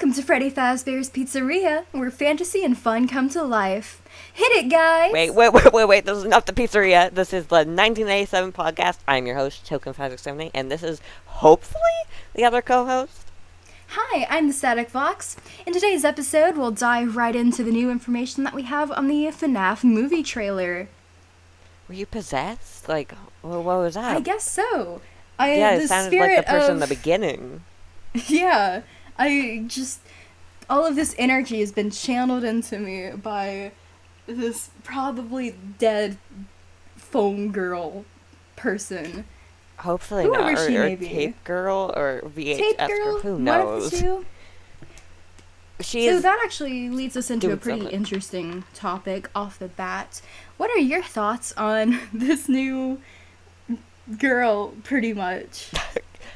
Welcome to Freddy Fazbear's Pizzeria, where fantasy and fun come to life. Hit it, guys! Wait. This is not the Pizzeria. This is the 1987 podcast. I'm your host, Token567, and this is, hopefully, the other co-host. Hi, I'm the Static Fox. In today's episode, we'll dive right into the new information that we have on the FNaF Movie trailer. Were you possessed? Like, what was that? I guess so. It sounded like the person in the beginning. Yeah, all of this energy has been channeled into me by this probably dead phone girl person. Hopefully Whoever not, she or may be. tape girl, or VHS Tape girl, girl, who knows? So that actually leads us into a pretty interesting topic off the bat. What are your thoughts on this new girl, pretty much?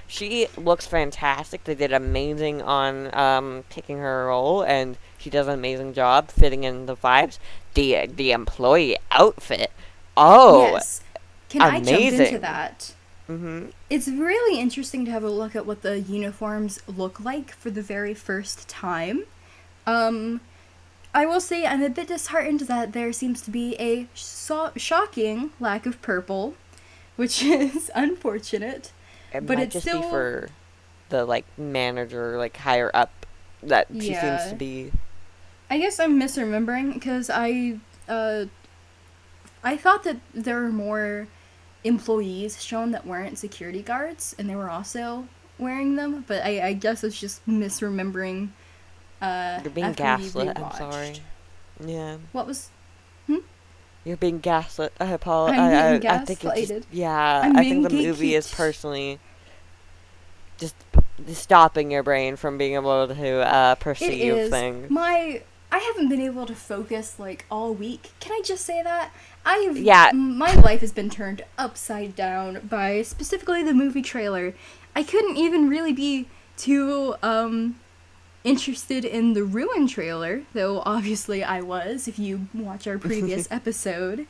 She looks fantastic. They did amazing on picking her role, and she does an amazing job fitting in the vibes. The employee outfit, yes. Can amazing. I jump into that? Mm-hmm. It's really interesting to have a look at what the uniforms look like for the very first time. I will say I'm a bit disheartened that there seems to be a shocking lack of purple, which is unfortunate. But it's just still be for the manager, higher up that she seems to be. I guess I'm misremembering because I thought that there were more employees shown that weren't security guards, and they were also wearing them. But I guess it's just misremembering. You're being gaslit. I'm sorry. Yeah. What was? You're being gaslit. I apologize. I'm being I think it's gaslighted. I think the movie is personally just stopping your brain from being able to perceive things. I haven't been able to focus all week. Can I just say that? My life has been turned upside down by specifically the movie trailer. I couldn't even really be too interested in the Ruin trailer, though obviously I was, if you watch our previous episode.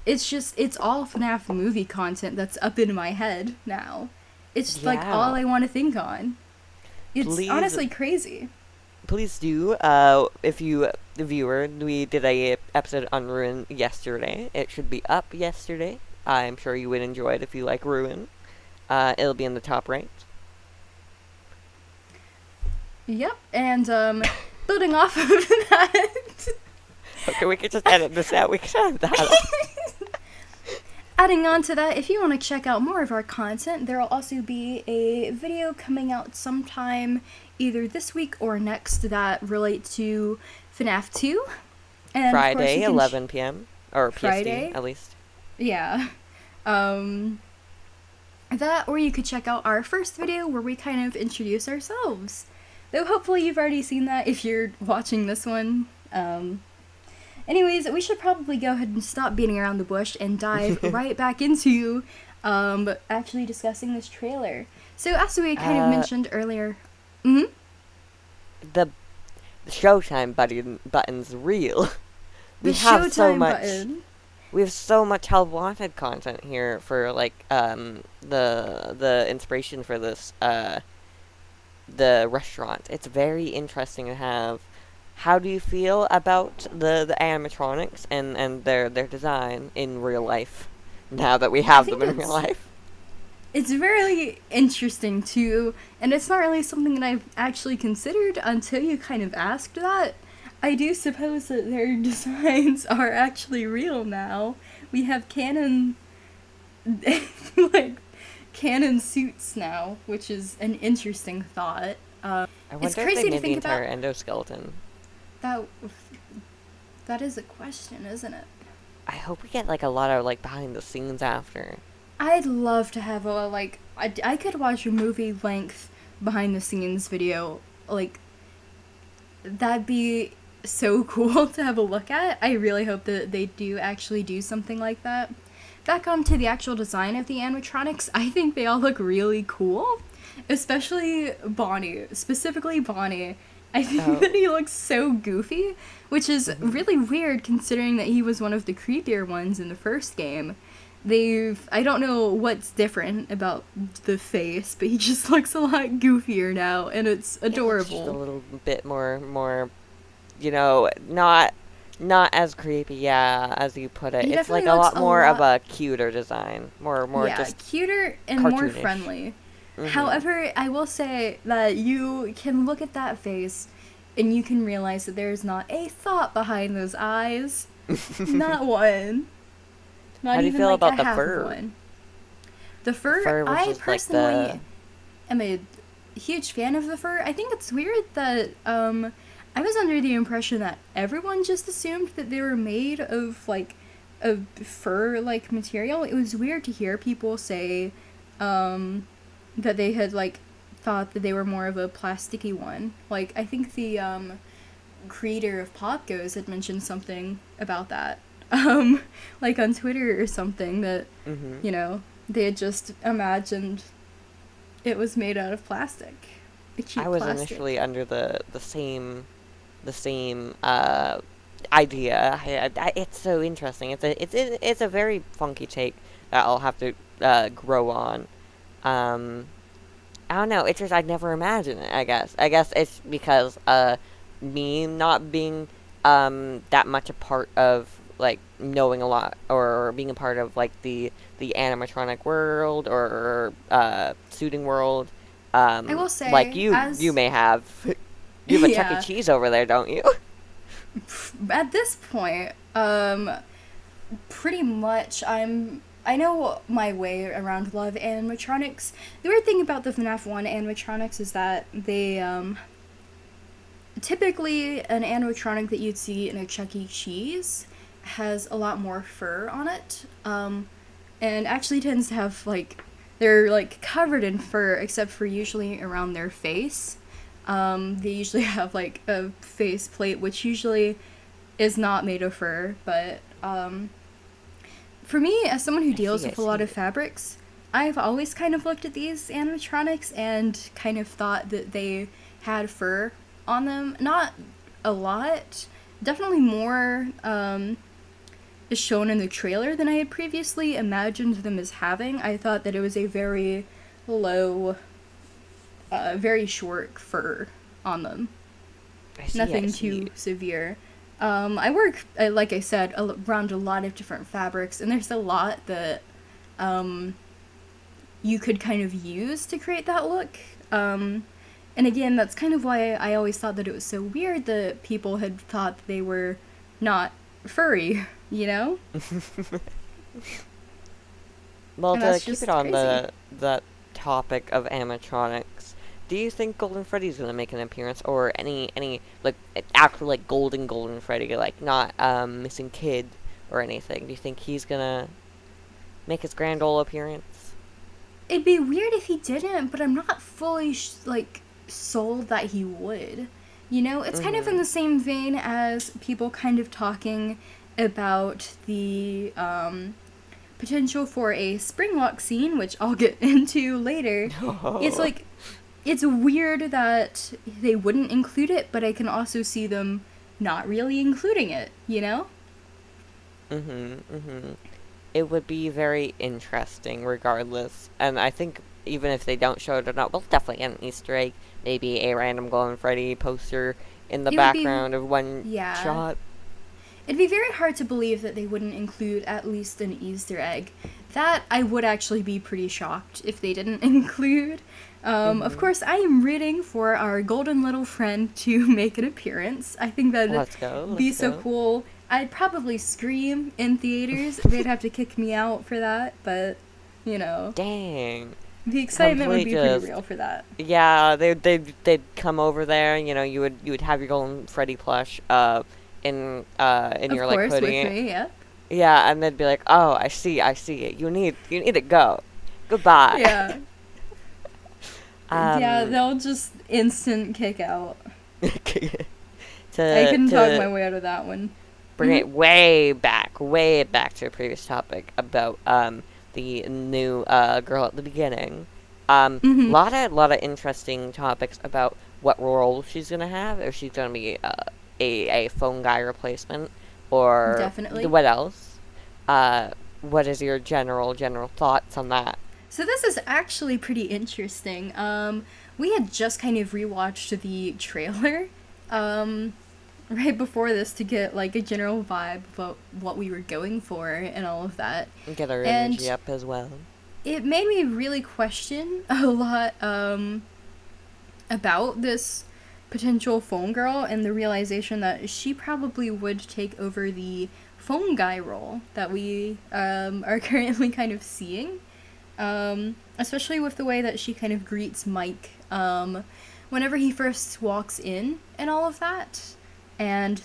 It's all FNaF movie content that's up in my head now. It's all I want to think on. It's honestly crazy. Please do, if you, the viewer, we did a episode on Ruin yesterday. It should be up yesterday. I'm sure you would enjoy it if you like Ruin. It'll be in the top right. Yep, and building off of that. Okay, we can just edit this out. We can edit that out. Adding on to that, if you want to check out more of our content, there will also be a video coming out sometime either this week or next that relate to FNaF 2. And Friday, 11 p.m. Or Friday, PST, at least. Yeah. That, or you could check out our first video where we kind of introduce ourselves. Though hopefully you've already seen that if you're watching this one. Anyways, we should probably go ahead and stop beating around the bush and dive right back into actually discussing this trailer. So as we kind of mentioned earlier... Mm-hmm? The Showtime button's real. We have so much Help Wanted content here for the inspiration for this the restaurant. It's very interesting to have. How do you feel about the animatronics and their design in real life, now that we have them in real life? It's very interesting too, and it's not really something that I've actually considered until you kind of asked that. I do suppose that their designs are actually real now. We have canon canon suits now, which is an interesting thought. I wonder it's crazy if they to made think the entire about. endoskeleton. That is a question, isn't it? I hope we get a lot of behind the scenes after. I'd love to have I could watch a movie length behind the scenes video. That'd be so cool to have a look at. I really hope that they do actually do something like that. Back onto the actual design of the animatronics, I think they all look really cool. Especially Bonnie. Specifically Bonnie. I think that he looks so goofy, which is really weird considering that he was one of the creepier ones in the first game. I don't know what's different about the face, but he just looks a lot goofier now, and it's adorable. Just a little bit more, not as creepy, yeah, as you put it. It's like a lot more of a cuter design, more just cuter and cartoonish. more friendly. However, I will say that you can look at that face, and you can realize that there's not a thought behind those eyes, not one. Not How do you even feel like about a the half fur? Of one. The fur, I personally am a huge fan of the fur. I think it's weird that I was under the impression that everyone just assumed that they were made of like a fur like material. It was weird to hear people say that they had like thought that they were more of a plasticky one. Like I think the creator of Pop Goes had mentioned something about that. Like on Twitter or something that, you know, they had just imagined it was made out of plastic. I was initially under the same idea. It's so interesting. It's a very funky take that I'll have to grow on. I don't know. It's just I'd never imagined it. I guess it's because me not being that much a part of like knowing a lot or being a part of like the animatronic world or suiting world. I will say, like you may have you have a Chuck E. Cheese over there, don't you? At this point, pretty much I know my way around a lot of animatronics. The weird thing about the FNaF 1 animatronics is that they typically an animatronic that you'd see in a Chuck E. Cheese has a lot more fur on it, and actually tends to have like they're like covered in fur except for usually around their face. They usually have like a face plate which usually is not made of fur, but for me as someone who deals with a lot of fabrics, I've always kind of looked at these animatronics and kind of thought that they had fur on them. Not a lot, definitely more is shown in the trailer than I had previously imagined them as having. I thought that it was a very low, very short fur on them. Nothing too severe. I work, like I said, around a lot of different fabrics, and there's a lot that you could kind of use to create that look. And again, that's kind of why I always thought that it was so weird that people had thought they were not furry, you know? Well, to keep it on the topic of animatronics, do you think Golden Freddy's gonna make an appearance, or any like actual like golden Freddy, like not missing kid or anything? Do you think he's gonna make his grand old appearance? It'd be weird if he didn't, but I'm not fully sold that he would. You know, it's kind of in the same vein as people kind of talking about the potential for a Springlock scene, which I'll get into later. It's like, it's weird that they wouldn't include it, but I can also see them not really including it, you know? It would be very interesting regardless, and I think even if they don't show it or not, we'll definitely get an Easter egg, maybe a random Golden Freddy poster in the background of one shot. It'd be very hard to believe that they wouldn't include at least an Easter egg. That I would actually be pretty shocked if they didn't include. Of course, I am rooting for our golden little friend to make an appearance. I think that'd be so cool. I'd probably scream in theaters. They'd have to kick me out for that, but, you know. Dang. The excitement would be pretty real for that. Yeah, they'd come over there. You know, you would have your Golden Freddy plush in your like hoodie. With me, yeah. Yeah, and they'd be like, "Oh, I see it. You need to go. Goodbye." Yeah. Yeah, they'll just instant kick out. I couldn't talk my way out of that one. Bring it way back to a previous topic about the new girl at the beginning. Lot of interesting topics about what role she's gonna have. If she's gonna be a phone guy replacement, or definitely what else. what is your general thoughts on that? So this is actually pretty interesting. We had just kind of rewatched the trailer, right before this to get like a general vibe about what we were going for and all of that. Get our energy up as well. It made me really question a lot about this potential phone girl and the realization that she probably would take over the phone guy role that we are currently kind of seeing. Especially with the way that she kind of greets Mike whenever he first walks in and all of that. And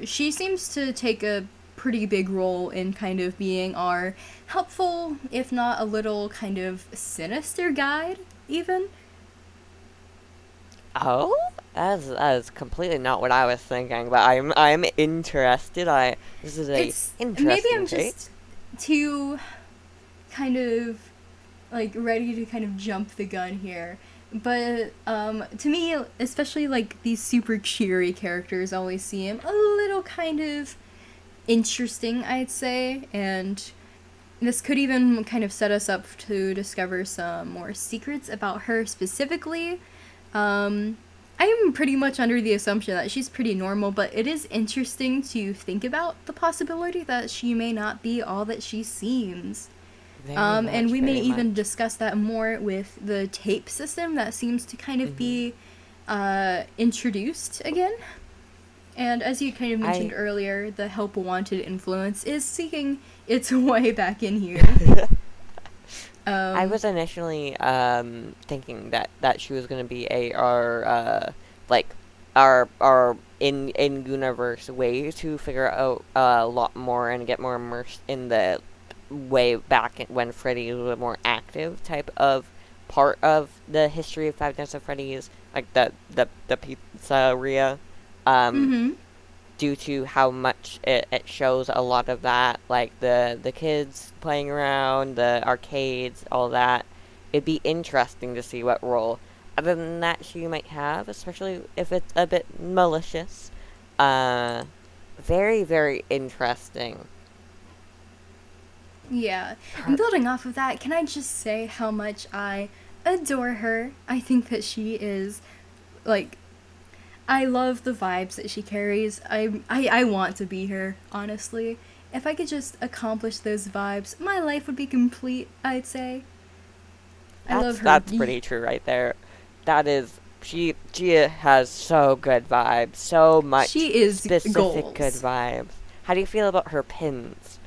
she seems to take a pretty big role in kind of being our helpful, if not a little kind of sinister guide, even. Oh? That is completely not what I was thinking, but I'm interested. This is interesting maybe I'm take. just too kind of like ready to kind of jump the gun here, but to me, especially like these super cheery characters always seem a little kind of interesting, I'd say, and this could even kind of set us up to discover some more secrets about her specifically. I'm pretty much under the assumption that she's pretty normal, but it is interesting to think about the possibility that she may not be all that she seems. And we may even discuss that more with the tape system that seems to kind of be introduced again. And as you kind of mentioned earlier, the help wanted influence is seeking its way back in here. I was initially thinking that she was going to be our in universe way to figure out a lot more and get more immersed in the way back when Freddy was a more active type of part of the history of Five Nights at Freddy's, like the Pizzeria, due to how much it shows a lot of that, like the kids playing around, the arcades, all that. It'd be interesting to see what role, other than that, she might have, especially if it's a bit malicious. Very, very interesting. Yeah, and building off of that, can I just say how much I adore her? I think that she is, like, I love the vibes that she carries. I want to be her, honestly. If I could just accomplish those vibes, my life would be complete, I'd say. I love her. That's pretty true right there. That is, she has so good vibes, so much she is specific goals. Good vibes. How do you feel about her pins?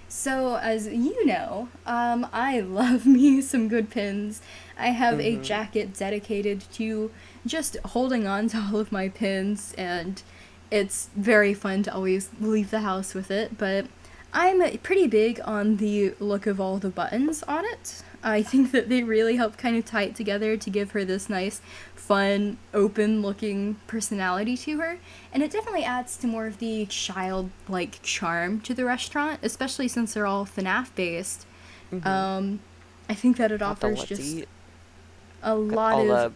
So, as you know, I love me some good pins. I have a jacket dedicated to just holding on to all of my pins, and it's very fun to always leave the house with it, but I'm pretty big on the look of all the buttons on it. I think that they really help kind of tie it together to give her this nice, fun, open-looking personality to her, and it definitely adds to more of the childlike charm to the restaurant, especially since they're all FNaF-based. I think that it offers just a lot of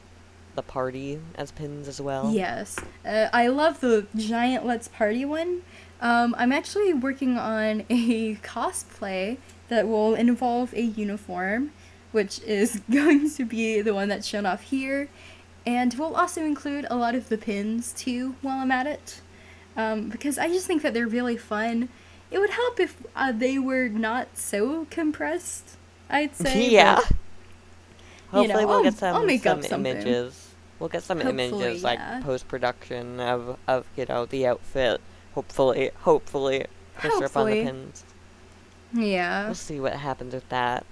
the party as pins as well. Yes. I love the giant Let's Party one. I'm actually working on a cosplay that will involve a uniform, which is going to be the one that's shown off here, and will also include a lot of the pins too while I'm at it, because I just think that they're really fun. It would help if they were not so compressed, I'd say. Yeah. But, hopefully we'll get some something. Images. We'll get some images, like post-production of the outfit. Hopefully. Push up on the pins. Yeah. We'll see what happens with that.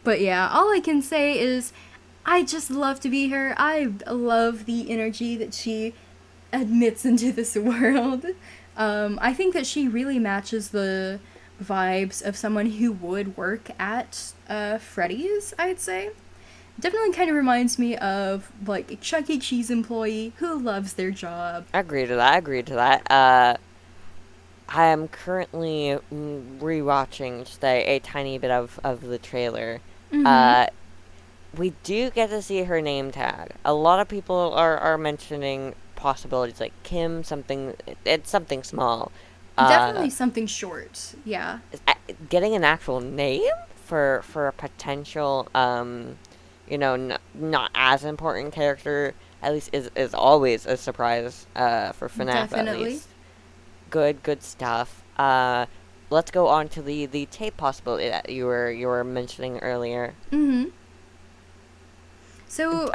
But yeah, all I can say is I just love to be her. I love the energy that she admits into this world. I think that she really matches the vibes of someone who would work at Freddy's, I'd say. Definitely kind of reminds me of, like, a Chuck E. Cheese employee who loves their job. I agree to that. I am currently rewatching just a tiny bit of the trailer. We do get to see her name tag. A lot of people are mentioning possibilities like Kim, it's something small. Definitely something short, yeah. Getting an actual name for a potential, not as important character, at least is always a surprise for FNaF, Definitely. at least. Good stuff. Let's go on to the tape possibility that you were mentioning earlier. Mm-hmm. So,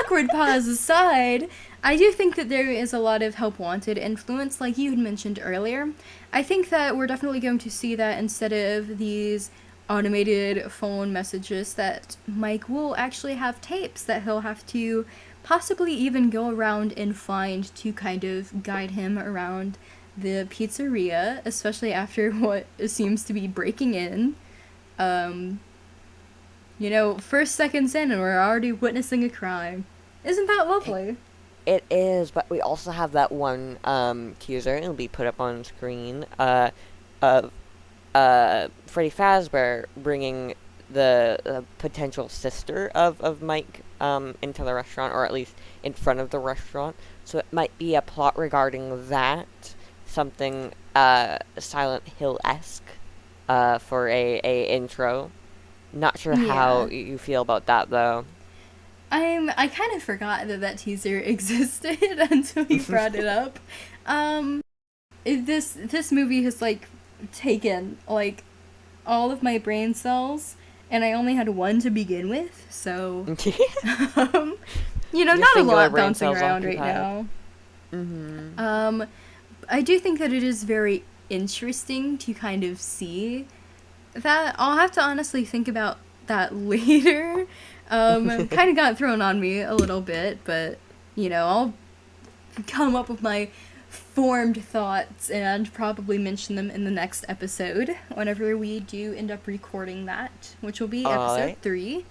awkward pause aside, I do think that there is a lot of Help Wanted influence, like you had mentioned earlier. I think that we're definitely going to see that instead of these automated phone messages, that Mike will actually have tapes that he'll have to possibly even go around and find to kind of guide him around the pizzeria, especially after what seems to be breaking in. First seconds in and we're already witnessing a crime. Isn't that lovely? It is, but we also have that one teaser. It'll be put up on screen. Of Freddy Fazbear bringing the potential sister of Mike into the restaurant, or at least in front of the restaurant. So it might be a plot regarding that, something Silent Hill-esque for a intro. Not sure how you feel about that, though. I kind of forgot that teaser existed until you brought it up. This movie has, taken, all of my brain cells, and I only had one to begin with, so, not a lot bouncing around right now. Mm-hmm. I do think that it is very interesting to kind of see that. I'll have to honestly think about that later. Kind of got thrown on me a little bit, but, I'll come up with my formed thoughts and probably mention them in the next episode, whenever we do end up recording that, which will be episode 3.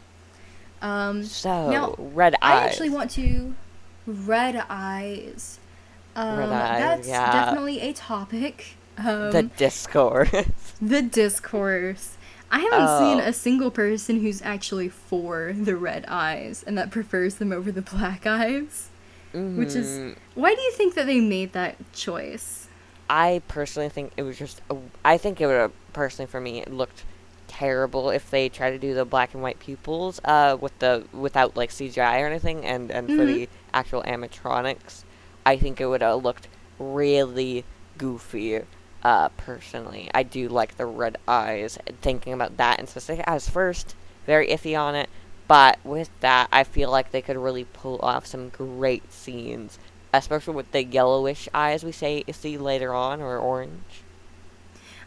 Now, Red Eyes. I actually want to... Red Eyes. Red Eyes, that's definitely a topic. The discourse. The discourse. I haven't seen a single person who's actually for the red eyes and that prefers them over the black eyes. Mm-hmm. Which is... Why do you think that they made that choice? I personally think it was just... I think it would have... Personally, for me, it looked terrible if they tried to do the black and white pupils without, CGI or anything, and for the actual animatronics. I think it would have looked really goofy. Personally, I do like the red eyes. Thinking about that and specific as first, very iffy on it. But with that, I feel like they could really pull off some great scenes, especially with the yellowish eyes we see later on, or orange.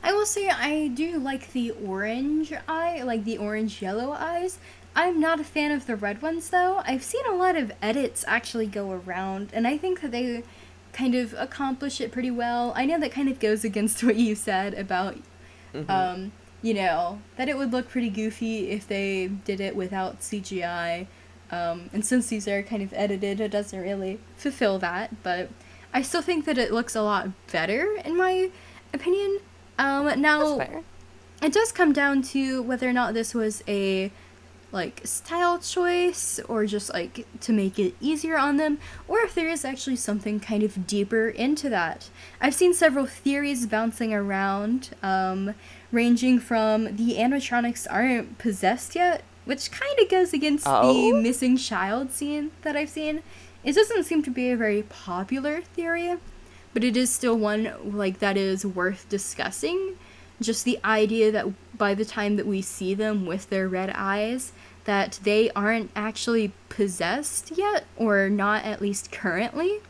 I will say I do like the orange eye, like the orange-yellow eyes. I'm not a fan of the red ones, though. I've seen a lot of edits actually go around, and I think that they kind of accomplish it pretty well. I know that kind of goes against what you said about, that it would look pretty goofy if they did it without CGI. And since these are kind of edited, it doesn't really fulfill that. But I still think that it looks a lot better, in my opinion. Now, it does come down to whether or not this was a style choice, or just to make it easier on them, or if there is actually something kind of deeper into that. I've seen several theories bouncing around, ranging from the animatronics aren't possessed yet, which kind of goes against the missing child scene that I've seen. It doesn't seem to be a very popular theory, but it is still one that is worth discussing. Just the idea that by the time that we see them with their red eyes, that they aren't actually possessed yet, or not at least currently.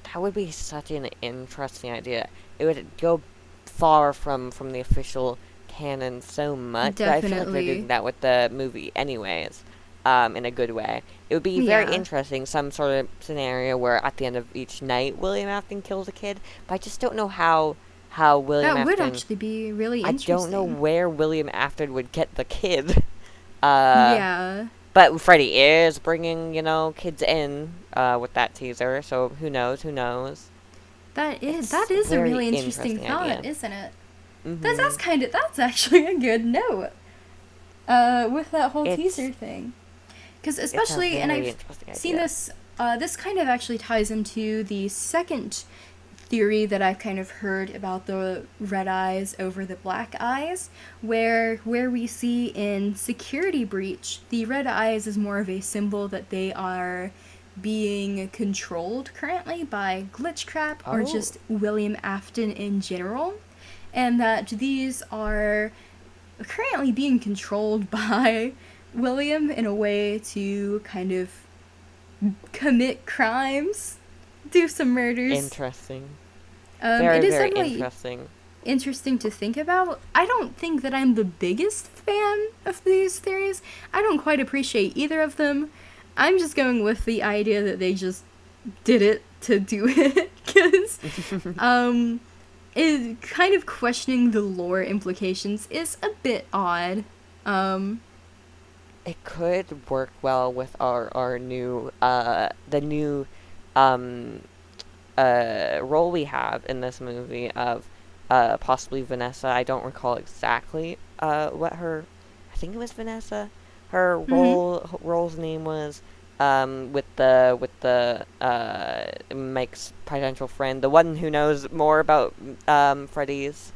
That would be such an interesting idea. It would go far from the official canon so much. Definitely. But I feel like they're doing that with the movie anyways, in a good way. It would be very interesting, some sort of scenario where at the end of each night, William Afton kills a kid, but I just don't know how William Afton... That would actually be really interesting. I don't know where William Afton would get the kid. But Freddy is bringing, kids in with that teaser, so who knows? That is a really interesting thought, idea. Isn't it? Mm-hmm. That's actually a good note. With that whole teaser thing. Because especially, and I've seen this this kind of actually ties into the second theory that I've kind of heard about the red eyes over the black eyes, where we see in Security Breach, the red eyes is more of a symbol that they are being controlled currently by Glitchtrap or just William Afton in general, and that these are currently being controlled by William in a way to kind of commit crimes, do some murders. Interesting. It is very definitely interesting to think about. I don't think that I'm the biggest fan of these theories. I don't quite appreciate either of them. I'm just going with the idea that they just did it to do it, because it kind of questioning the lore implications is a bit odd. It could work well with our new the new role we have in this movie of possibly Vanessa. I don't recall exactly what her, I think it was Vanessa, her role's name was, with the Mike's potential friend, the one who knows more about Freddy's.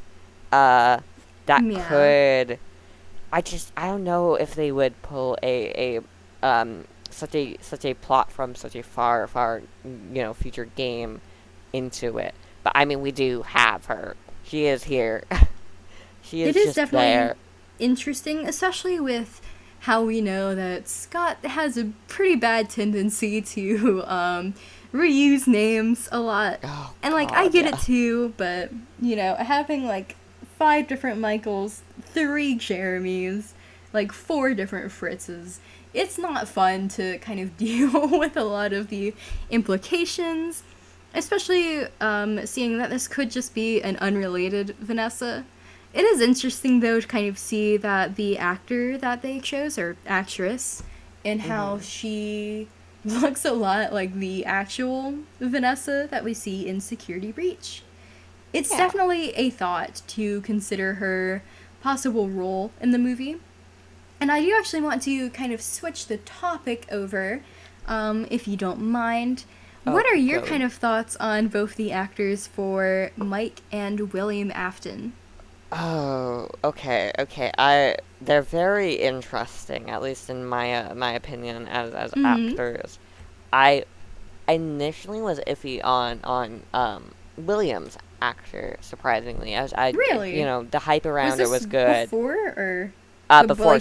Could, I don't know if they would pull such a plot from such a far future game into it. But I mean, we do have her. She is here. She is It is just definitely there. Interesting, especially with how we know that Scott has a pretty bad tendency to reuse names a lot. Oh, and like, God, I get it too, but having like 5 different Michaels, 3 Jeremys, like 4 different Fritzes, it's not fun to kind of deal with a lot of the implications, especially seeing that this could just be an unrelated Vanessa. It is interesting, though, to kind of see that the actor that they chose, or actress, and how she looks a lot like the actual Vanessa that we see in Security Breach. It's definitely a thought to consider her possible role in the movie. And I do actually want to kind of switch the topic over, if you don't mind. What are your kind of thoughts on both the actors for Mike and William Afton? Oh, okay. They're very interesting, at least in my opinion, as actors. I initially was iffy on William's actor, surprisingly. Really? The hype around it was good. Before or before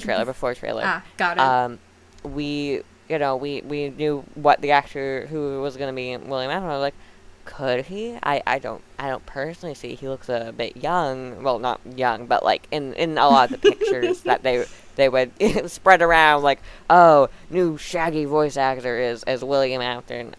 trailer. Ah, got it. We knew what the actor who was gonna be William Afton. I was like, could he? I don't personally see. He looks a bit young. Well, not young, but like in a lot of the pictures that they would spread around, like, oh, new Shaggy voice actor is William Afton.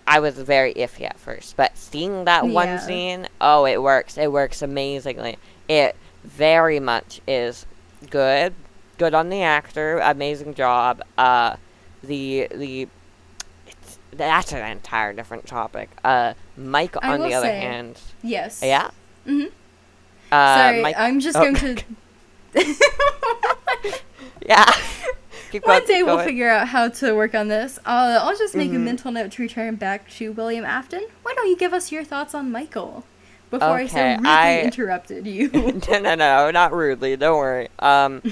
I was very iffy at first, but seeing that one scene, it works. It works amazingly. It very much is good on the actor. Amazing job. That's an entire different topic. Mike, on the other hand... Yes. Yeah? Mm-hmm. Sorry, Mike, I'm just going to... Yeah. One day we'll figure out how to work on this. I'll just make a mental note to return back to William Afton. Why don't you give us your thoughts on Michael? Before I so rudely interrupted you. No, not rudely. Don't worry. I'm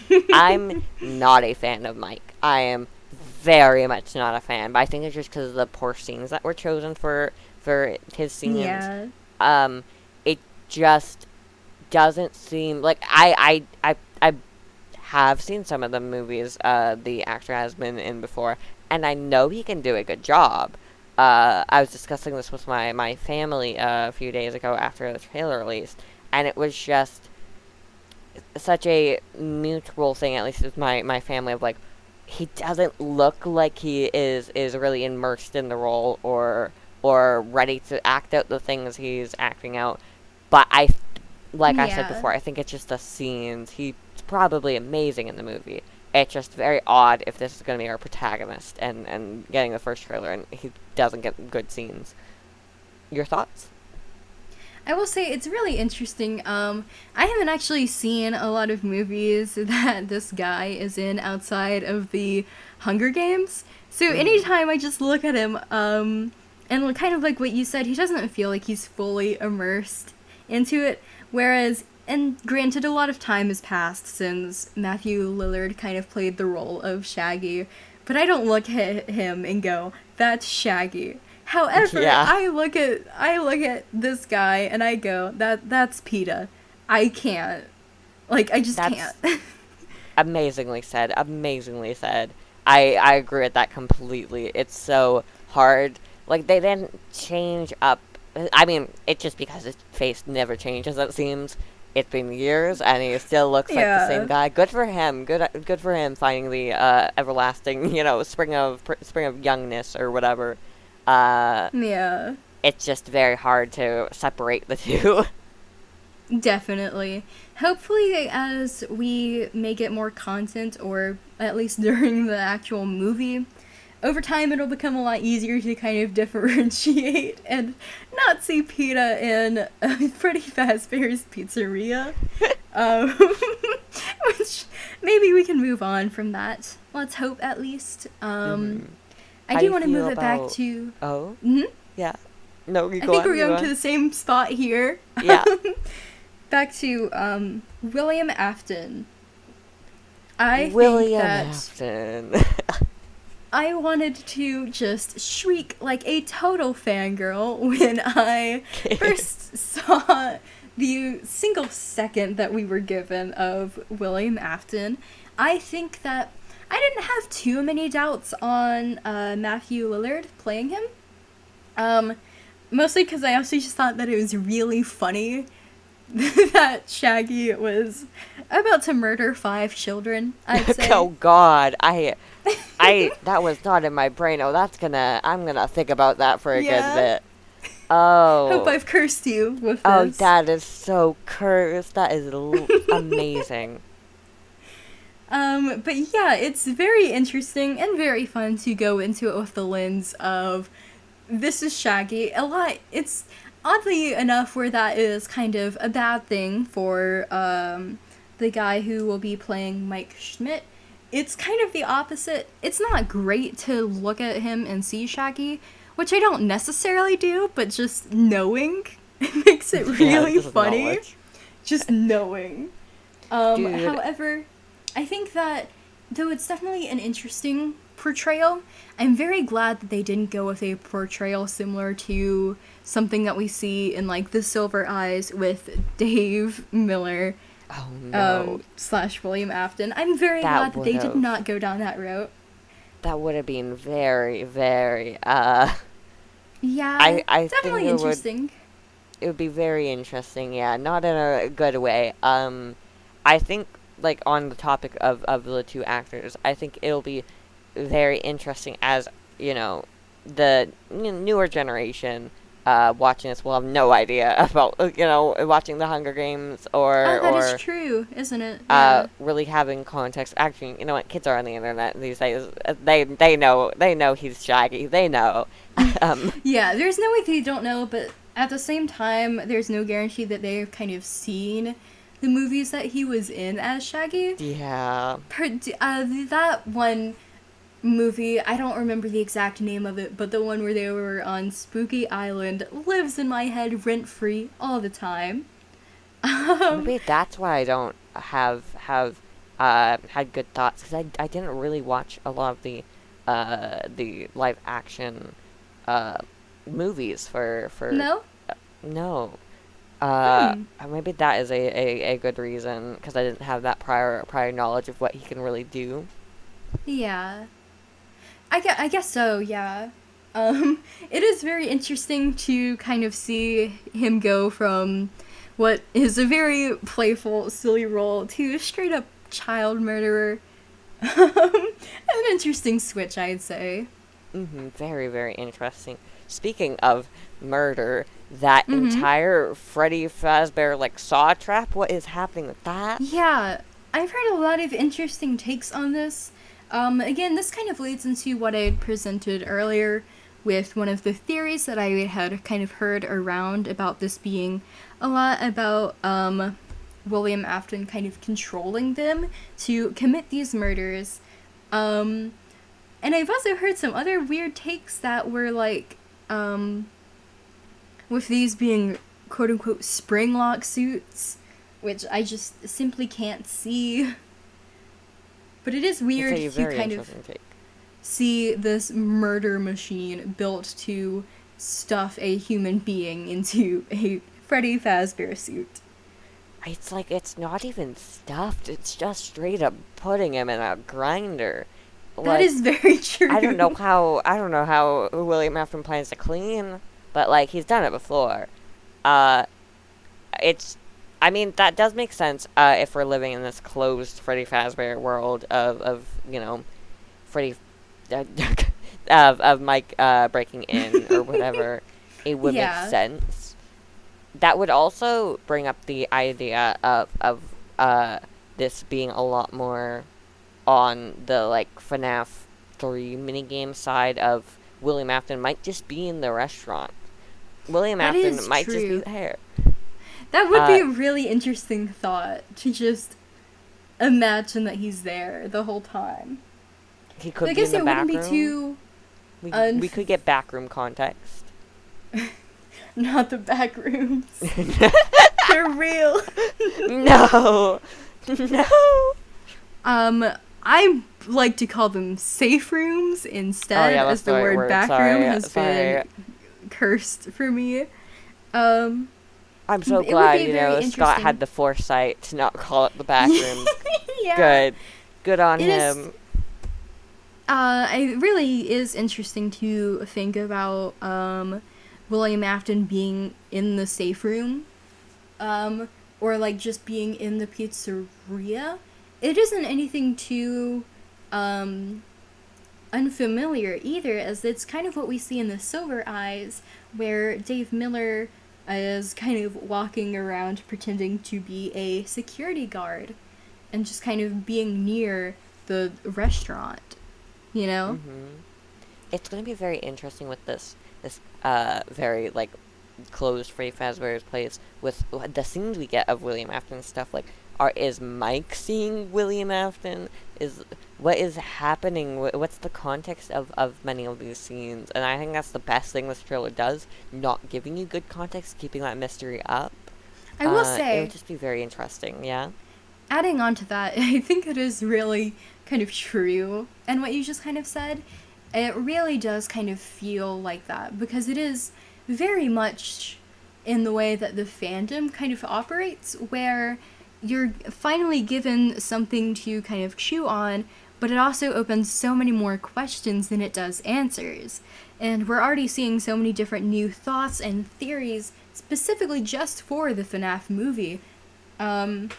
not a fan of Mike. I am very much not a fan, but I think it's just because of the poor scenes that were chosen for his scenes. Yeah. It just doesn't seem like I have seen some of the movies the actor has been in before, and I know he can do a good job. I was discussing this with my family a few days ago after the trailer released, and it was just such a mutual thing, at least with my family, of like, he doesn't look like he is really immersed in the role or ready to act out the things he's acting out. But I said before, I think it's just the scenes. He's probably amazing in the movie. It's just very odd if this is going to be our protagonist and getting the first trailer and he doesn't get good scenes. Your thoughts? I will say it's really interesting. I haven't actually seen a lot of movies that this guy is in outside of the Hunger Games. So anytime I just look at him, and kind of like what you said, he doesn't feel like he's fully immersed into it. Whereas, and granted, a lot of time has passed since Matthew Lillard kind of played the role of Shaggy, but I don't look at him and go, "That's Shaggy." However, I look at this guy and I go, that's PETA. I can't. Like, I just can't. Amazingly said. Amazingly said. I agree with that completely. It's so hard. Like, they didn't change up. I mean, it's just because his face never changes, it seems. It's been years, and he still looks like the same guy. Good for him. Good for him finding the everlasting, spring of youngness or whatever. It's just very hard to separate the two. Definitely. Hopefully, as we may get more content, or at least during the actual movie, over time it'll become a lot easier to kind of differentiate and not see PETA in Freddy Fazbear's Pizzeria. Which, maybe we can move on from that. Let's hope, at least. I do want to move it back to... Oh? Mm-hmm. Yeah. No, you go I think on, we're going to the same spot here. Yeah. Back to William Afton. William Afton. I wanted to just shriek like a total fangirl when I first saw the single second that we were given of William Afton. I think that I didn't have too many doubts on Matthew Lillard playing him. Mostly because I also just thought that it was really funny that Shaggy was about to murder 5 children, I'd say. Oh God, I that was not in my brain. Oh, I'm gonna think about that for a good bit. Oh. Hope I've cursed you with this. Oh, that is so cursed. That is amazing. But yeah, it's very interesting and very fun to go into it with the lens of this is Shaggy. It's oddly enough where that is kind of a bad thing for the guy who will be playing Mike Schmidt. It's kind of the opposite. It's not great to look at him and see Shaggy, which I don't necessarily do, but just knowing makes it really funny. Knowledge. Just knowing. However, I think that, though it's definitely an interesting portrayal, I'm very glad that they didn't go with a portrayal similar to something that we see in, like, The Silver Eyes with Dave Miller. Oh, no. / William Afton. I'm very glad that they did not go down that route. That would have been very, very, Yeah, I definitely think interesting. It would be very interesting, yeah. Not in a good way. I think, like, on the topic of the two actors, I think it'll be very interesting as, the newer generation watching this will have no idea about, watching the Hunger Games or... Oh, that is true, isn't it? Yeah. Really having context. Actually, you know what? Kids are on the internet these days. They know he's Shaggy. They know. Yeah, there's no way they don't know, but at the same time, there's no guarantee that they've kind of seen the movies that he was in as Shaggy. Yeah. That one movie, I don't remember the exact name of it, but the one where they were on Spooky Island lives in my head rent-free all the time. Maybe that's why I don't have had good thoughts, because I didn't really watch a lot of the live action movies for No? No. Maybe that is a good reason, because I didn't have that prior knowledge of what he can really do. Yeah. I guess so, yeah. It is very interesting to kind of see him go from what is a very playful, silly role to a straight-up child murderer. An interesting switch, I'd say. Very, very interesting. Speaking of murder, that entire Freddy Fazbear, saw trap, what is happening with that? Yeah, I've heard a lot of interesting takes on this. Again, this kind of leads into what I had presented earlier with one of the theories that I had kind of heard around about this being a lot about William Afton kind of controlling them to commit these murders. And I've also heard some other weird takes that were like, with these being quote-unquote spring lock suits, which I just simply can't see. But it is weird to kind of see this murder machine built to stuff a human being into a Freddy Fazbear suit. It's like, it's not even stuffed. It's just straight up putting him in a grinder. That is very true. I don't know how William Afton plans to clean, but, like, he's done it before. That does make sense, if we're living in this closed Freddy Fazbear world of Freddy, of Mike, breaking in, or whatever. It would make sense. That would also bring up the idea of this being a lot more on the, like, FNaF 3 minigame side of William Afton might just be in the restaurant. William Afton might just be there. That would be a really interesting thought, to just imagine that he's there the whole time. He could be in the back room. We could get backroom context. Not the back rooms. They're real. No. I like to call them safe rooms instead, as the word back room has been cursed for me. I'm so glad, Scott had the foresight to not call it the back room. Yeah. Good on him. It really is interesting to think about William Afton being in the safe room, or like just being in the pizzeria. It isn't anything too unfamiliar either, as it's kind of what we see in the Silver Eyes, where Dave Miller is kind of walking around pretending to be a security guard and just kind of being near the restaurant, you know? Mm-hmm. It's going to be very interesting with this very, like, closed Freddy Fazbear's place, with the scenes we get of William Afton stuff. Like, is Mike seeing William Afton? What is happening? What's the context of many of these scenes? And I think that's the best thing this trailer does, not giving you good context, keeping that mystery up. I will say, it would just be very interesting, yeah? Adding on to that, I think it is really kind of true, and what you just kind of said, it really does kind of feel like that, because it is very much in the way that the fandom kind of operates, where you're finally given something to kind of chew on, but it also opens so many more questions than it does answers. And we're already seeing so many different new thoughts and theories specifically just for the FNaF movie. And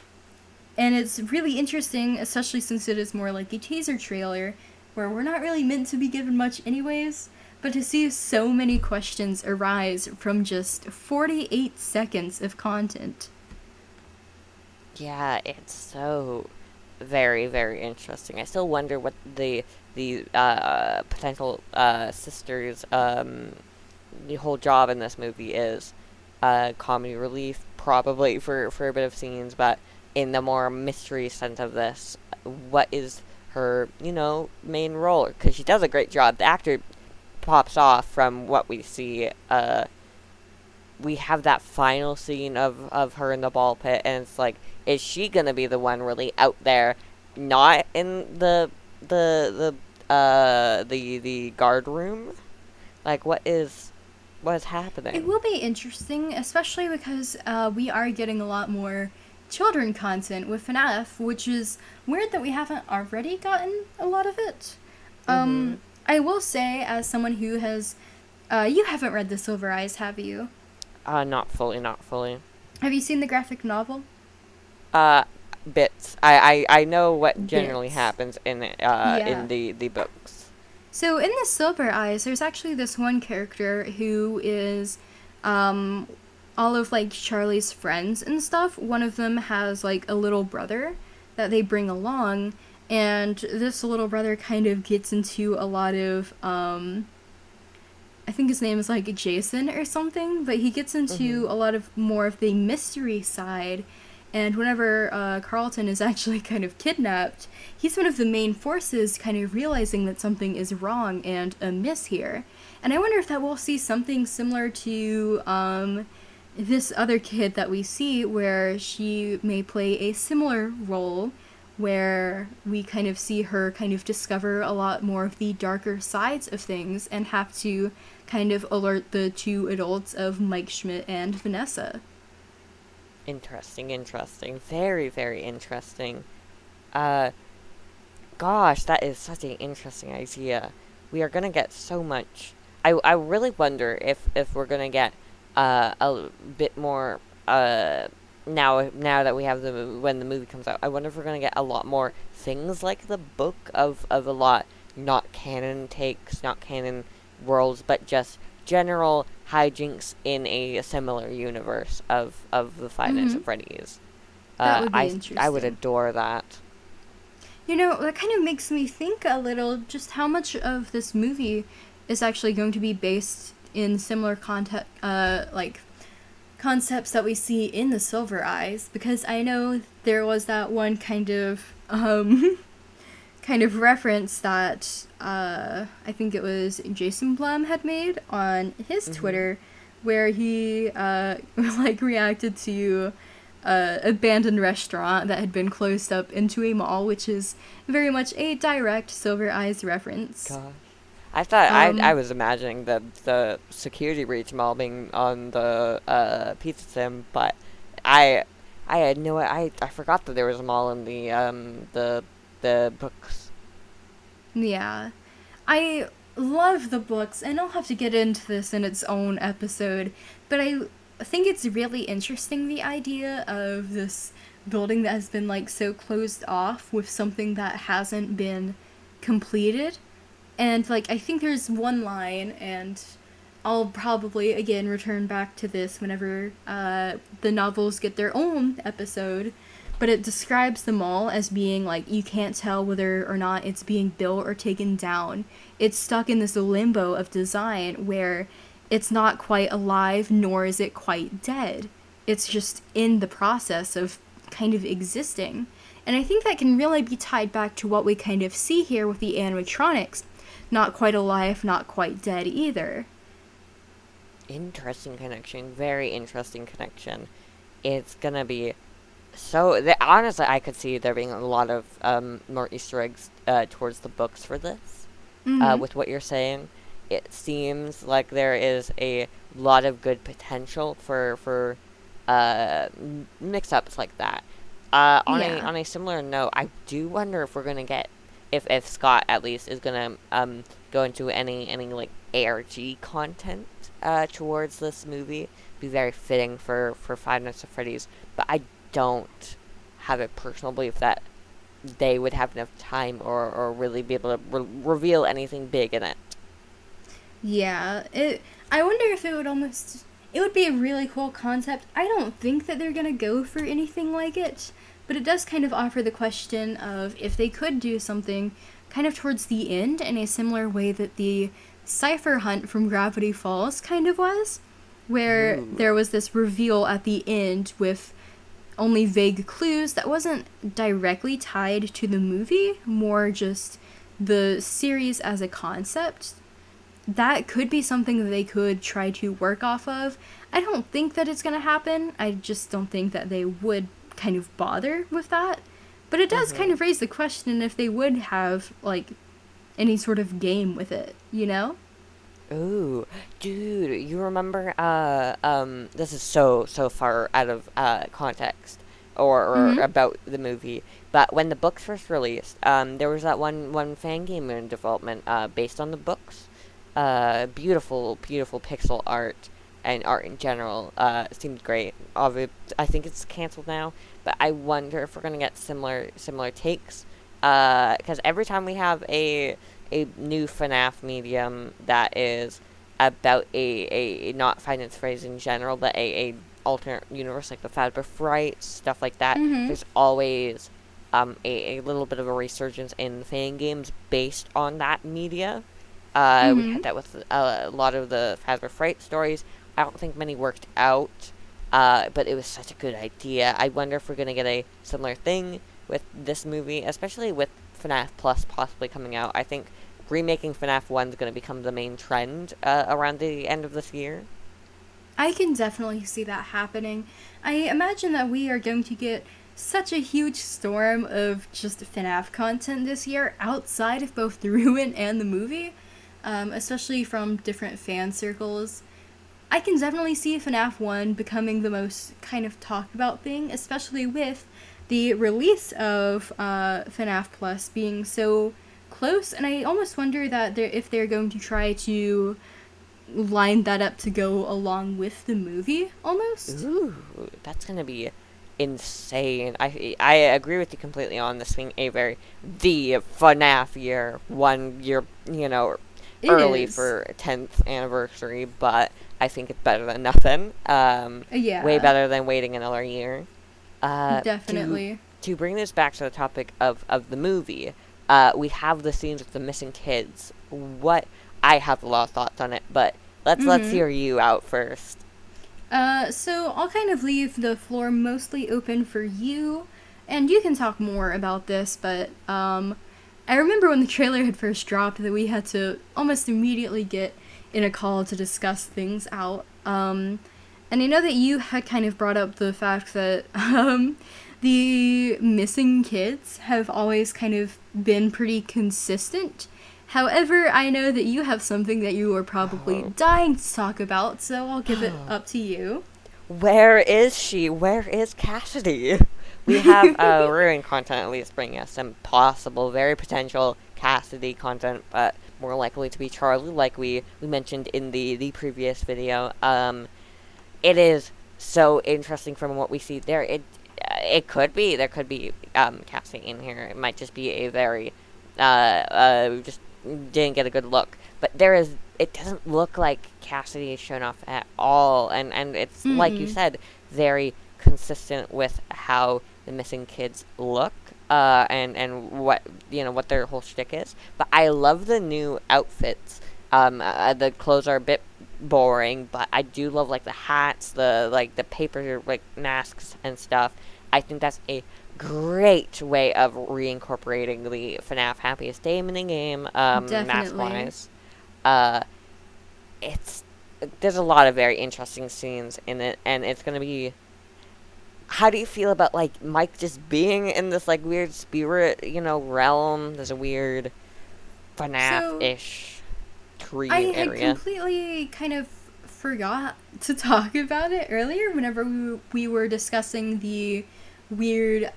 it's really interesting, especially since it is more like a teaser trailer, where we're not really meant to be given much anyways, but to see so many questions arise from just 48 seconds of content. Yeah, it's so very, very interesting. I still wonder what the potential sisters' the whole job in this movie is. Comedy relief, probably for a bit of scenes, but in the more mystery sense of this, what is her, main role? Because she does a great job. The actor pops off from what we see. We have that final scene of her in the ball pit, and it's like, is she gonna be the one really out there, not in the guard room? Like, what is happening? It will be interesting, especially because we are getting a lot more children content with FNaF, which is weird that we haven't already gotten a lot of it. I will say, as someone who has, you haven't read The Silver Eyes, have you? Not fully. Have you seen the graphic novel? Bits. I know what generally happens in the books. So in The Silver Eyes, there's actually this one character who is, all of, like, Charlie's friends and stuff. One of them has, like, a little brother that they bring along, and this little brother kind of gets into a lot of, I think his name is like Jason or something, but he gets into a lot of more of the mystery side. And whenever Carlton is actually kind of kidnapped, he's one of the main forces kind of realizing that something is wrong and amiss here. And I wonder if that we'll see something similar to this other kid that we see, where she may play a similar role, where we kind of see her kind of discover a lot more of the darker sides of things and have to kind of alert the two adults of Mike Schmidt and Vanessa. Interesting. Very, very interesting. Gosh, that is such an interesting idea. We are gonna get so much. I really wonder if we're gonna get a bit more now that we have when the movie comes out. I wonder if we're gonna get a lot more things like the book of a lot not canon takes, not canon worlds, but just general hijinks in a similar universe of the Five Nights at Freddy's. That would be interesting. I would adore that. You know, that kind of makes me think a little just how much of this movie is actually going to be based in similar concepts that we see in the Silver Eyes, because I know there was that one kind of reference that I think it was Jason Blum had made on his Twitter, where he reacted to abandoned restaurant that had been closed up into a mall, which is very much a direct Silver Eyes reference. Gosh. I thought I was imagining the security breach mall being on the pizza sim, but I had no I forgot that there was a mall in the books. Yeah, I love the books, and I'll have to get into this in its own episode, but I think it's really interesting, the idea of this building that has been so closed off with something that hasn't been completed. And I think there's one line, and I'll probably again return back to this whenever the novels get their own episode, but it describes the mall as being you can't tell whether or not it's being built or taken down. It's stuck in this limbo of design where it's not quite alive, nor is it quite dead. It's just in the process of kind of existing. And I think that can really be tied back to what we kind of see here with the animatronics. Not quite alive, not quite dead either. Interesting connection. Very interesting connection. It's gonna be honestly, I could see there being a lot of more Easter eggs towards the books for this. With what you're saying, it seems like there is a lot of good potential for mix-ups like that. On a similar note, I do wonder if we're gonna get if Scott at least is gonna go into any ARG content towards this movie. Be very fitting for Five Nights at Freddy's, but I don't have a personal belief that they would have enough time or really be able to reveal anything big in it. Yeah, I wonder if it would be a really cool concept. I don't think that they're gonna go for anything like it, but it does kind of offer the question of if they could do something kind of towards the end in a similar way that the Cypher hunt from Gravity Falls kind of was, where there was this reveal at the end with only vague clues that wasn't directly tied to the movie, more just the series as a concept. That could be something that they could try to work off of. I don't think that it's going to happen. I just don't think that they would kind of bother with that. But it does kind of raise the question if they would have, any sort of game with it, you know? Ooh, dude, you remember, this is so far out of, context, or about the movie, but when the books first released, there was that one fan game in development, based on the books. Beautiful pixel art, and art in general, seemed great. I think it's canceled now, but I wonder if we're gonna get similar takes, because every time we have a new FNaF medium that is about a not Five Nights at Freddy's in general, but a alternate universe like the Fazbear Fright, stuff like that, there's always a little bit of a resurgence in fan games based on that media. We had that with a lot of the Fazbear Fright stories. I don't think many worked out, but it was such a good idea. I wonder if we're going to get a similar thing with this movie, especially with FNaF Plus possibly coming out. I think remaking FNaF 1 is going to become the main trend around the end of this year. I can definitely see that happening. I imagine that we are going to get such a huge storm of just FNaF content this year outside of both the Ruin and the movie, especially from different fan circles. I can definitely see FNaF 1 becoming the most kind of talked about thing, especially with the release of FNaF Plus being so close, and I almost wonder that if they're going to try to line that up to go along with the movie, almost. Ooh, that's gonna be insane. I agree with you completely on this being the FNaF year, 1 year, early for 10th anniversary, but I think it's better than nothing. Way better than waiting another year. Definitely. To bring this back to the topic of the movie, we have the scenes with the missing kids. I have a lot of thoughts on it, but let's hear you out first. So I'll kind of leave the floor mostly open for you, and you can talk more about this, but I remember when the trailer had first dropped that we had to almost immediately get in a call to discuss things out. And I know that you had kind of brought up the fact that the missing kids have always kind of been pretty consistent. However, I know that you have something that you are probably dying to talk about, so I'll give it up to you. Where is she? Where is Cassidy? We have Ruin content at least bringing us some possible, very potential Cassidy content, but more likely to be Charlie, like we mentioned in the previous video. It is so interesting from what we see there. There could be Cassidy in here. It might just be a very just didn't get a good look, but it doesn't look like Cassidy is shown off at all, and it's like you said, very consistent with how the missing kids look, and what their whole shtick is. But I love the new outfits. The clothes are a bit boring, but I do love the hats, the paper masks and stuff. I think that's a great way of reincorporating the FNaF Happiest Day mini-game, mask-wise. There's a lot of very interesting scenes in it, and it's gonna be... How do you feel about, Mike just being in this, weird spirit, realm? There's a weird FNaF-ish tree area. I had completely kind of forgot to talk about it earlier whenever we were discussing the weird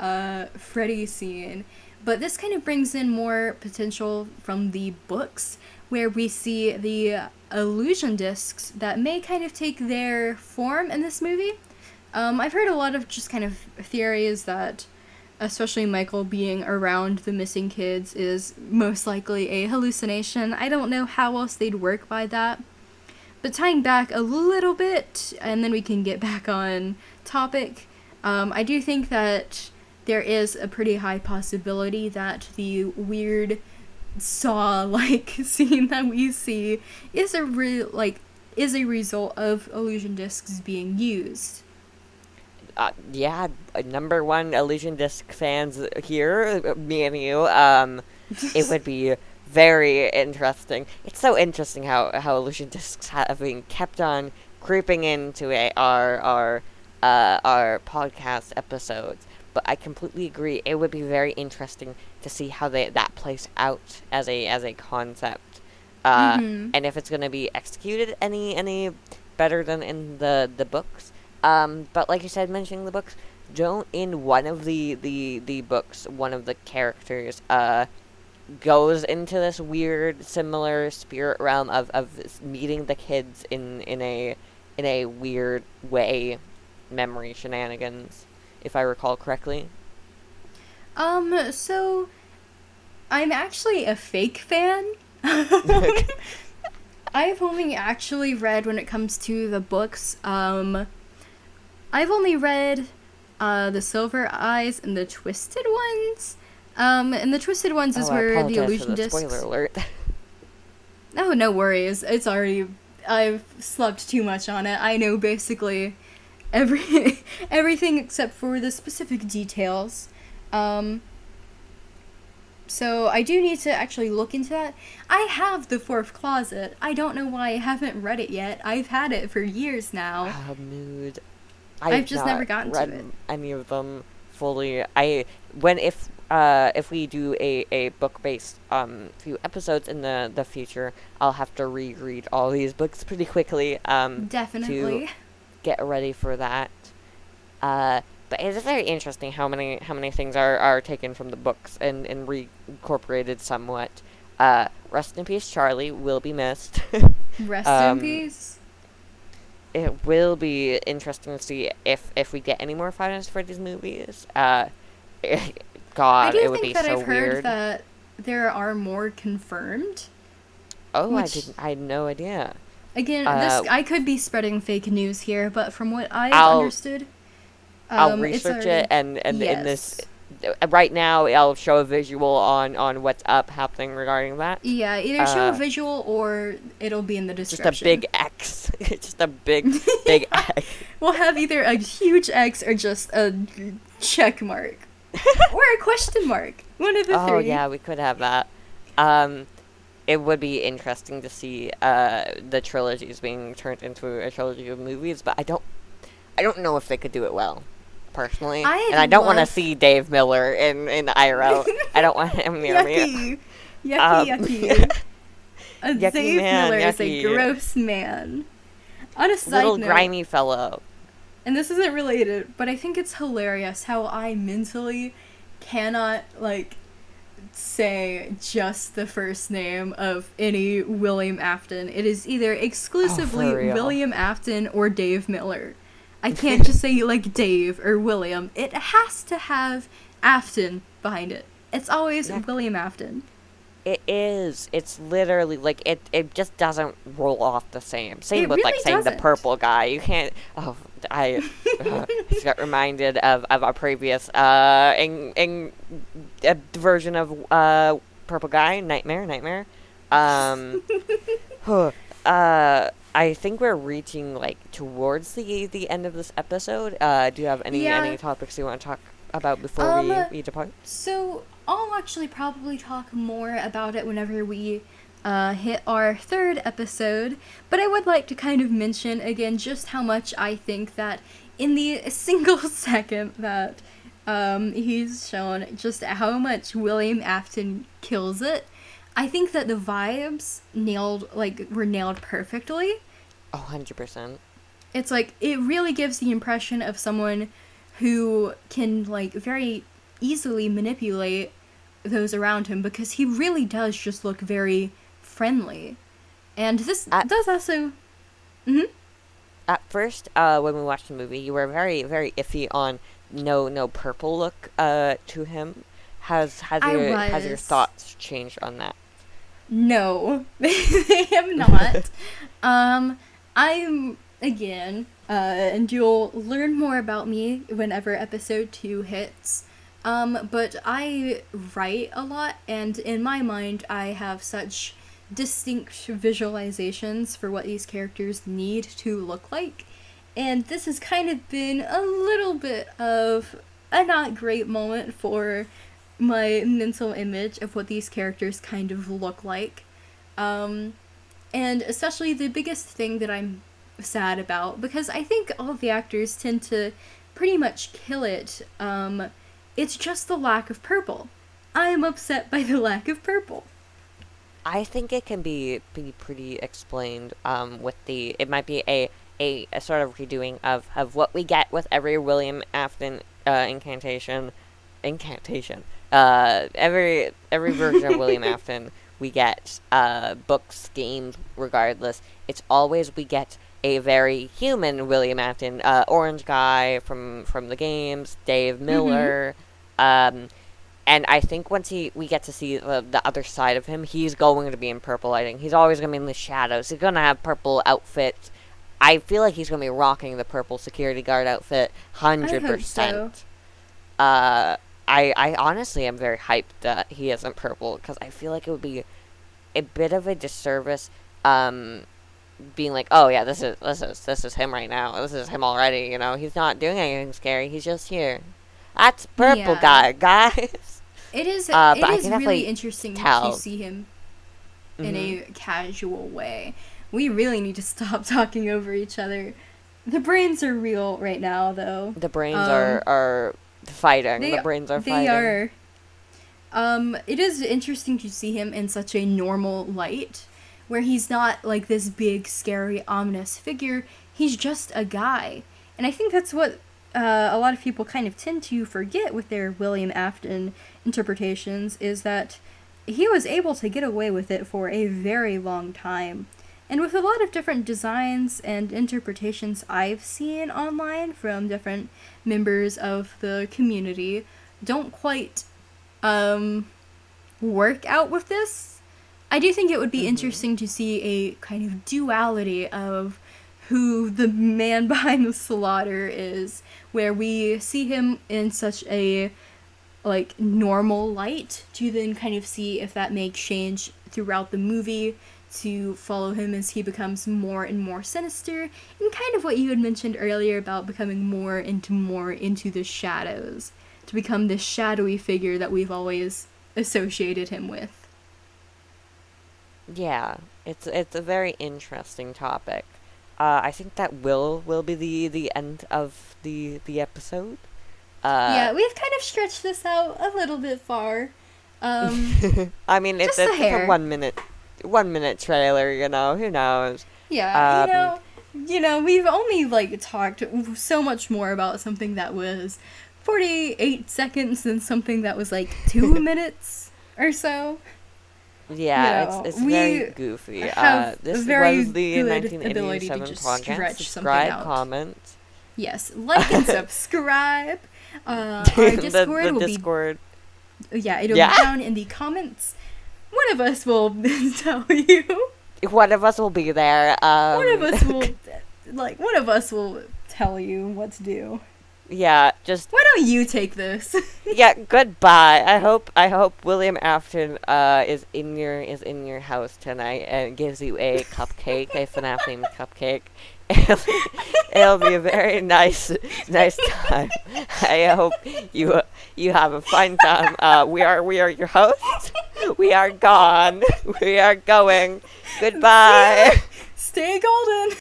Freddy scene, but this kind of brings in more potential from the books, where we see the illusion discs that may kind of take their form in this movie. I've heard a lot of just kind of theories that especially Michael being around the missing kids is most likely a hallucination. I don't know how else they'd work by that. But tying back a little bit, and then we can get back on topic, I do think that there is a pretty high possibility that the weird Saw-like scene that we see is a result of illusion discs being used. Yeah, number one illusion disc fans here, me and you. It would be very interesting. It's so interesting how illusion discs have been kept on creeping into our podcast episodes. But I completely agree. It would be very interesting to see how that plays out as a concept, and if it's going to be executed any better than in the books. But like you said, mentioning the books, in one of the books, one of the characters goes into this weird, similar spirit realm of meeting the kids in a weird way, memory shenanigans, if I recall correctly. So I'm actually a fake fan. I've only actually read, when it comes to the books, I've only read the Silver Eyes and the Twisted Ones. And the Twisted Ones is where the illusion discs... Spoiler alert. Oh, no worries. It's already... I've slept too much on it. I know basically everything except for the specific details. So I do need to actually look into that. I have the Fourth Closet. I don't know why I haven't read it yet. I've had it for years now. Mood. I've just never gotten to it. Any of them fully. If we do a book-based few episodes in the future, I'll have to reread all these books pretty quickly. Definitely. To get ready for that. But it's very interesting how many things are taken from the books and reincorporated somewhat. Rest in peace, Charlie will be missed. Rest in peace. It will be interesting to see if we get any more Five Nights at Freddy's movies. God, it would be so weird. I do think that I've heard that there are more confirmed. Oh, I had no idea. Again, I could be spreading fake news here, but from what I've understood, I'll research it, and yes. in this, right now, I'll show a visual on what's happening regarding that. Yeah, either show a visual or it'll be in the description. Just a big X. Just a big X. We'll have either a huge X or just a check mark. Or a question mark. One of the three. Oh, yeah, we could have that. It would be interesting to see the trilogies being turned into a trilogy of movies, but I don't know if they could do it well, personally. I don't want to see Dave Miller in IRL. I don't want him near me. Yucky. Yucky Dave man, Miller yucky. is a gross man. On a side Little note, grimy fellow. And this isn't related, but I think it's hilarious how I mentally cannot, say just the first name of any William Afton. It is either exclusively William Afton or Dave Miller. I can't just say Dave or William. It has to have Afton behind it. It's always William Afton. It is. It's literally it just doesn't roll off the same. Same it with really saying doesn't. the purple guy. You can't. Oh, I just got reminded of our previous version of purple guy, Nightmare. I think we're reaching towards the end of this episode. Do you have any topics you want to talk about before we depart? So I'll actually probably talk more about it whenever we hit our third episode, but I would like to kind of mention again just how much I think that in the single second that he's shown just how much William Afton kills it. I think that the vibes were nailed perfectly. 100%. It's it really gives the impression of someone who can very easily manipulate those around him, because he really does just look very friendly. And this does also... Mm-hmm. At first, when we watched the movie, you were very, very iffy on no purple look to him. Has your thoughts changed on that? No, they have not. I'm, again, and you'll learn more about me whenever episode 2 hits, but I write a lot, and in my mind, I have such distinct visualizations for what these characters need to look like, and this has kind of been a little bit of a not great moment for my mental image of what these characters kind of look like. And especially the biggest thing that I'm sad about, because I think all of the actors tend to pretty much kill it, it's just the lack of purple. I am upset by the lack of purple. I think it can be pretty explained with it might be a sort of redoing of what we get with every William Afton incantation. Every version of William Afton, we get books, games, regardless. It's always we get a very human William Afton, orange guy from the games, Dave Miller, and I think once we get to see the other side of him, he's going to be in purple lighting. He's always going to be in the shadows. He's going to have purple outfits. I feel like he's going to be rocking the purple security guard outfit 100%. I hope so. I honestly am very hyped that he isn't purple, because I feel like it would be a bit of a disservice, being like, oh yeah, this is him right now. This is him already. You know, he's not doing anything scary. He's just here. That's purple guy, guys. It is. But it is really interesting to see him in a Mm-hmm. casual way. We really need to stop talking over each other. The brains are real right now, though. The brains are fighting. The brains are fighting. They are. It is interesting to see him in such a normal light, where he's not like this big, scary, ominous figure. He's just a guy. And I think that's what a lot of people kind of tend to forget with their William Afton interpretations, is that he was able to get away with it for a very long time. And with a lot of different designs and interpretations I've seen online from different members of the community, don't quite work out with this. I do think it would be interesting to see a kind of duality of who the man behind the slaughter is, where we see him in such a like normal light, to then kind of see if that may change throughout the movie, to follow him as he becomes more and more sinister, and kind of what you had mentioned earlier about becoming more into the shadows, to become this shadowy figure that we've always associated him with. Yeah, it's a very interesting topic. I think that will be the end of the episode. Yeah, we've kind of stretched this out a little bit far. I mean, it's a 1 minute trailer. You know, who knows? Yeah, you know, we've only like talked so much more about something that was 48 seconds than something that was like 2 minutes or so. Yeah, it's very goofy. This very was the good 1987 podcast. Subscribe, comment. Yes, like and subscribe. Our Discord will Discord. Yeah, it'll be down in the comments. One of us will tell you. One of us will be there. One of us will tell you what to do. Yeah, just why don't you take this? Yeah, goodbye. I hope William Afton is in your house tonight and gives you a cupcake, a FNaF themed cupcake. It'll be a very nice time. I hope you have a fine time. We are your hosts. We are gone. We are going. Goodbye. Stay golden.